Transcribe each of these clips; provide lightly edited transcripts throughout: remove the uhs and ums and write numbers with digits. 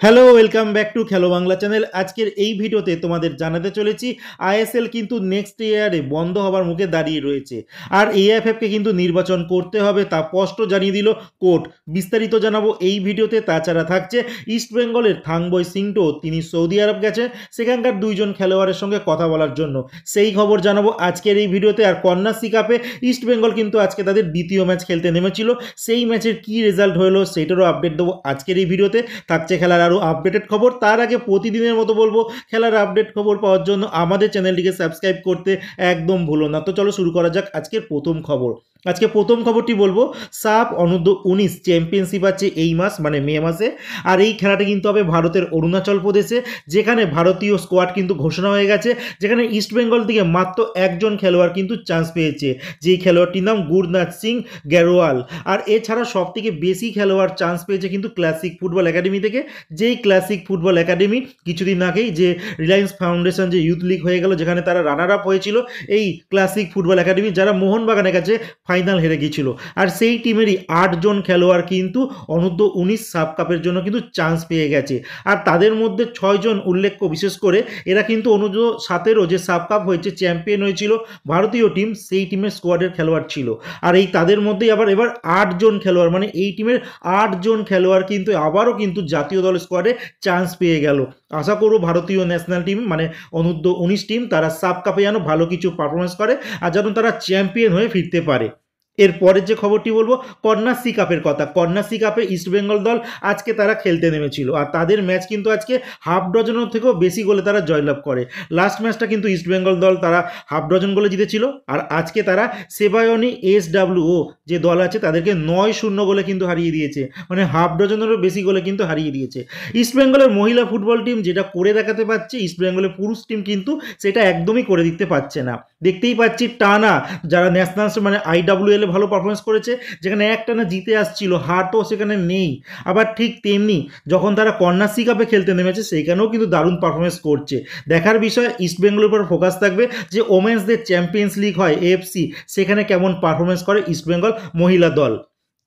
Hello welcome back to খেলো Bangla channel. আজকের এই ভিডিওতে তোমাদের জানাতে চলেছি আইএসএল কিন্তু নেক্সট ইয়ারে বন্ধ হবার মুখে দাঁড়িয়ে রয়েছে, আর এএফএফকে কিন্তু নির্বাচন করতে হবে তা স্পষ্ট জানিয়ে দিল কোর্ট। বিস্তারিত জানাবো এই ভিডিওতে। তাছাড়া থাকছে ইস্টবেঙ্গলের থাংবই সিংটো, তিনি সৌদি আরব গেছে সেখানকার দুইজন খেলোয়াড়ের সঙ্গে কথা বলার জন্য, সেই খবর জানাবো আজকের এই ভিডিওতে। আর কন্যাশ্রী কাপে ইস্টবেঙ্গল কিন্তু আজকে তাদের দ্বিতীয় ম্যাচ খেলতে নেমেছিল, সেই ম্যাচের কি রেজাল্ট হলো সেটারও আপডেট দেবো আজকের এই ভিডিওতে। থাকছে খেলার আরও আপডেটেড খবর। তার আগে প্রতিদিনের মতো বলবো, খেলার আপডেট খবর পাওয়ার জন্য আমাদের চ্যানেলটিকে সাবস্ক্রাইব করতে একদম ভুলো না। তো চলো শুরু করা যাক আজকের প্রথম খবর। আজকে প্রথম খবরটি বলবো, সাফ অনূর্ধ্ব-19 চ্যাম্পিয়নশিপ আছে এই মাস মানে মে মাসে, আর এই খেলাটা কিন্তু হবে ভারতের অরুণাচল প্রদেশে, যেখানে ভারতীয় স্কোয়াড কিন্তু ঘোষণা হয়ে গেছে, যেখানে ইস্টবেঙ্গল থেকে মাত্র একজন খেলোয়াড় কিন্তু চান্স পেয়েছে, যেই খেলোয়াড়টির নাম গুরনাথ সিং গ্যারোয়াল। আর এছাড়া সব থেকে বেশি খেলোয়াড় চান্স পেয়েছে কিন্তু ক্লাসিক ফুটবল একাডেমি থেকে, যেই ক্লাসিক ফুটবল একাডেমি কিছুদিন আগেই যে রিলায়েন্স ফাউন্ডেশন যে ইউথ লিগ হয়ে গেল, যেখানে তারা রানার আপ হয়েছিল, এই ক্লাসিক ফুটবল একাডেমি যারা মোহনবাগানের কাছে ফাইনাল হেরে গিয়েছিল, আর সেই টিমেরই 8জন খেলোয়াড় কিন্তু অনূর্ধ্ব-19 সাব কাপের জন্য কিন্তু চান্স পেয়ে গেছে। আর তাদের মধ্যে 6জন উল্লেখ্য, বিশেষ করে এরা কিন্তু অনূর্ধ্ব-17 যে সাব কাপ হয়েছে চ্যাম্পিয়ন হয়েছিল ভারতীয় টিম, সেই টিমের স্কোয়াডের খেলোয়াড় ছিল। আর এই তাদের মধ্যেই এবার 8জন খেলোয়াড়, মানে এই টিমের 8জন খেলোয়াড় কিন্তু আবারও কিন্তু জাতীয় দল স্কোয়াডে চান্স পেয়ে গেল। আশা করব ভারতীয় ন্যাশনাল টিম মানে অনূর্ধ্ব-19 টিম তারা সাব কাপে যেন ভালো কিছু পারফরমেন্স করে, আর যেন তারা চ্যাম্পিয়ন হয়ে ফিরতে পারে। এরপরের যে খবরটি বলবো, কন্যাশ্রী কাপের কথা। কন্যাশ্রী কাপে ইস্টবেঙ্গল দল আজকে তারা খেলতে নেমেছিল, আর তাদের ম্যাচ কিন্তু আজকে হাফ ডজনের থেকেও বেশি গোলে তারা জয়লাভ করে। লাস্ট ম্যাচটা কিন্তু ইস্টবেঙ্গল দল তারা হাফ ডজন গোলে জিতেছিল, আর আজকে তারা সেবায়নি SWO যে দল আছে তাদেরকে 9-0 গোলে কিন্তু হারিয়ে দিয়েছে, মানে হাফ ডজনেরও বেশি গোলে কিন্তু হারিয়ে দিয়েছে। ইস্টবেঙ্গলের মহিলা ফুটবল টিম যেটা করে দেখাতে পারছে, ইস্টবেঙ্গলের পুরুষ টিম কিন্তু সেটা একদমই করে দিতে পারছে না। দেখতেই পাচ্ছি টানা যারা ন্যাশনাল মানে IWL ভালো পারফরমেন্স করেছে, যেখানে একটানা জিতে আসছিল, হার তো সেখানে নেই। আবার ঠিক তেমনি যখন তারা কন্যাশ্রী কাপে খেলতে নেমেছে, সেখানেও কিন্তু দারুণ পারফরমেন্স করছে। দেখার বিষয় ইস্টবেঙ্গলের উপর ফোকাস থাকবে যে ওমেন্সদের চ্যাম্পিয়ন্স লিগ হয় AFC, সেখানে কেমন পারফরমেন্স করে ইস্টবেঙ্গল মহিলা দল।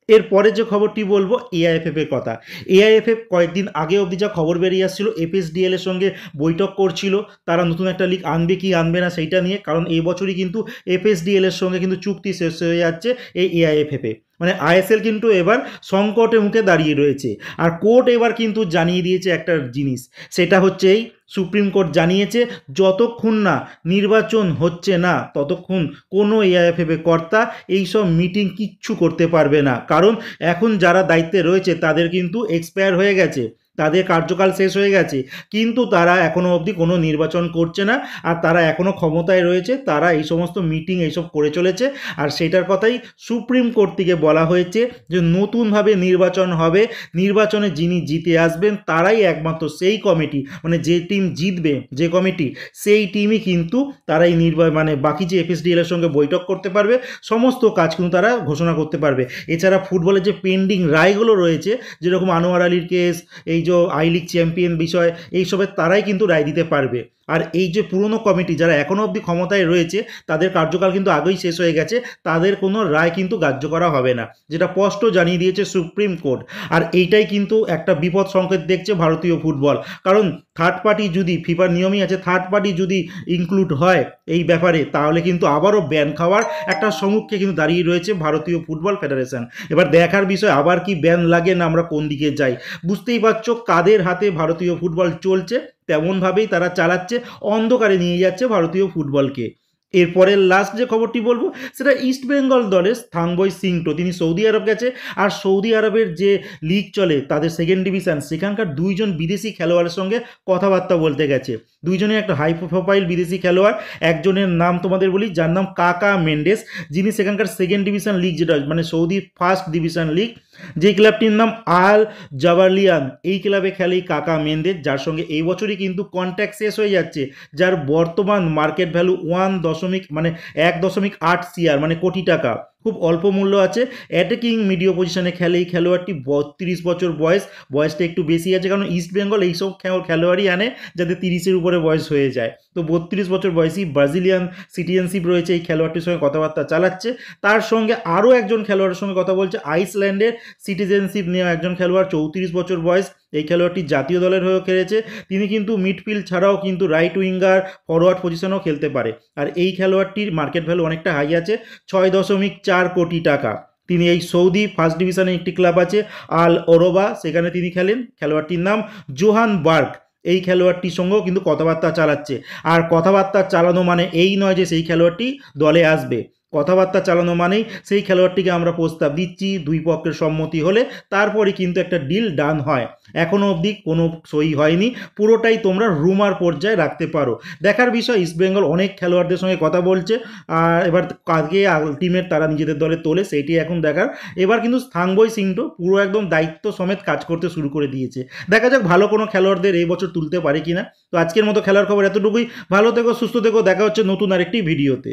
এরপরে যে খবরটি বলবো AIFF এর কথা। AIFF কয়েকদিন আগে অবধি যা খবর বেরিয়ে আসছিল, FSDL এর সঙ্গে বৈঠক করছিল, তারা নতুন একটা লিগ আনবে কি আনবে না সেইটা নিয়ে, কারণ এই বছরই কিন্তু FSDL এর সঙ্গে কিন্তু চুক্তি শেষ হয়ে যাচ্ছে এই AIFF এ। মানে ISL কিন্তু এবার সংকটের মুখে দাঁড়িয়ে রয়েছে, আর কোর্ট এবার কিন্তু জানিয়ে দিয়েছে একটা জিনিস, সেটা হচ্ছে এই সুপ্রিম কোর্ট জানিয়েছে যতক্ষণ না নির্বাচন হচ্ছে না ততক্ষণ কোনো AIFF কর্তা এইসব মিটিং কিচ্ছু করতে পারবে না, কারণ এখন যারা দায়িত্বে রয়েছে তাদের কিন্তু এক্সপায়ার হয়ে গেছে, তাদের কার্যকাল শেষ হয়ে গেছে, কিন্তু তারা এখনও অবধি কোনো নির্বাচন করছে না, আর তারা এখনও ক্ষমতায় রয়েছে, তারা এই সমস্ত মিটিং এইসব করে চলেছে। আর সেটার কথাই সুপ্রিম কোর্ট থেকে বলা হয়েছে যে নতুনভাবে নির্বাচন হবে, নির্বাচনে যিনি জিতে আসবেন তারাই একমাত্র সেই কমিটি, মানে যে টিম জিতবে যে কমিটি, সেই টিমই কিন্তু তারাই মানে বাকি যে FSDL এর সঙ্গে বৈঠক করতে পারবে, সমস্ত কাজ কিন্তু তারা ঘোষণা করতে পারবে। এছাড়া ফুটবলের যে পেন্ডিং রায়গুলো রয়েছে, যেরকম আনোয়ার আলীর কেস, এই যে আই লিগ চ্যাম্পিয়ন বিষয়, এইসবের তারাই কিন্তু রায় দিতে পারবে। আর এই যে পুরনো কমিটি যারা এখনও অবধি ক্ষমতায় রয়েছে, তাদের কার্যকাল কিন্তু আগেই শেষ হয়ে গেছে, তাদের কোনো রায় কিন্তু গ্রাহ্য করা হবে না, যেটা স্পষ্ট জানিয়ে দিয়েছে সুপ্রিম কোর্ট। আর এইটাই কিন্তু একটা বিপদ সংকেত দেখছে ভারতীয় ফুটবল, কারণ থার্ড পার্টি যদি, ফিফার নিয়মই আছে, থার্ড পার্টি যদি ইনক্লুড হয় এই ব্যাপারে, তাহলে কিন্তু আবারও ব্যান খাওয়ার একটা সম্মুখে কিন্তু দাঁড়িয়ে রয়েছে ভারতীয় ফুটবল ফেডারেশন। এবার দেখার বিষয় আবার কি ব্যান লাগে না আমরা কোন দিকে যাই। বুঝতেই পারছো কাদের হাতে ভারতীয় ফুটবল চলছে, তেমনভাবেই তারা চালাচ্ছে, অন্ধকারে নিয়ে যাচ্ছে ভারতীয় ফুটবলকে। এরপরের লাস্ট যে খবরটি বলবো, সেটা ইস্টবেঙ্গল দলের থাংবই সিংটো, তিনি সৌদি আরব গেছে, আর সৌদি আরবের যে লিগ চলে তাদের সেকেন্ড ডিভিশন, সেখানকার 2জন বিদেশি খেলোয়াড়ের সঙ্গে কথাবার্তা বলতে গেছে। 2জনই একটা হাই প্রোফাইল বিদেশি খেলোয়াড়। একজনের নাম তোমাদের বলি, যার নাম কাকা মেন্ডেস, যিনি সেখানকার সেকেন্ড ডিভিশন লিগ, যেটা মানে সৌদির ফার্স্ট ডিভিশন লিগ, যে ক্লাবটির নাম আল জাবারলিয়ান, এই ক্লাবে খেলে কাকা মেন্ডেস, যার সঙ্গে এই বছরই কিন্তু কন্ট্রাক্ট শেষ হয়ে যাচ্ছে, যার বর্তমান মার্কেট ভ্যালু 1.8 CR মানে কোটি টাকা। খুব অল্প মূল্য আছে। অ্যাটাকিং মিডিও পজিশনে খেলে এই খেলোয়াড়টি, 32 বছর বয়সটা একটু বেশি আছে, কারণ ইস্ট বেঙ্গল এইসব খেলোয়াড়ই আনে যাতে 30-এর উপরে বয়স হয়ে যায়। তো 32 বছর বয়সী ব্রাজিলিয়ান সিটিজেনশিপ রয়েছে এই খেলোয়াড়টির সঙ্গে কথাবার্তা চালাচ্ছে। তার সঙ্গে আরও একজন খেলোয়াড়ের সঙ্গে কথা বলছে, আইসল্যান্ডের সিটিজেনশিপ নেওয়া একজন খেলোয়াড়, 34 বছর বয়স। এই খেলোয়াড়টি জাতীয় দলের হয়েও খেলেছে। তিনি কিন্তু মিডফিল্ড ছাড়াও কিন্তু রাইট উইঙ্গার, ফরওয়ার্ড পজিশনেও খেলতে পারে। আর এই খেলোয়াড়টির মার্কেট ভ্যালু অনেকটা হাই আছে, 6.4 কোটি টাকা। তিনি এই সৌদি ফার্স্ট ডিভিশনে একটি ক্লাব আছে আল ওরোবা, সেখানে তিনি খেলেন। খেলোয়াড়টির নাম জোহান বার্গ। এই খেলোয়াড়টির সঙ্গেও কিন্তু কথাবার্তা চালাচ্ছে। আর কথাবার্তা চালানো মানে এই নয় যে সেই খেলোয়াড়টি দলে আসবে। কথাবার্তা চালানো মানেই সেই খেলোয়াড়টিকে আমরা প্রস্তাব দিচ্ছি, দুই পক্ষের সম্মতি হলে তারপরে কিন্তু একটা ডিল ডান হয়। এখনও অবধি কোনো সই হয়নি, পুরোটাই তোমরা রুমার পর্যায়ে রাখতে পারো। দেখার বিষয়, ইস্টবেঙ্গল অনেক খেলোয়াড়দের সঙ্গে কথা বলছে, আর এবার কাকে আলটিমেট তারা নিজেদের দলে তোলে সেইটি এখন দেখার। এবার কিন্তু স্থানবই সিংটো পুরো একদম দায়িত্ব সমেত কাজ করতে শুরু করে দিয়েছে। দেখা যাক ভালো কোনো খেলোয়াড়দের এই বছর তুলতে পারে কিনা। তো আজকের মতো খেলার খবর এতটুকুই। ভালো থেকো, সুস্থ থেকো, দেখা হচ্ছে নতুন আরেকটি ভিডিওতে।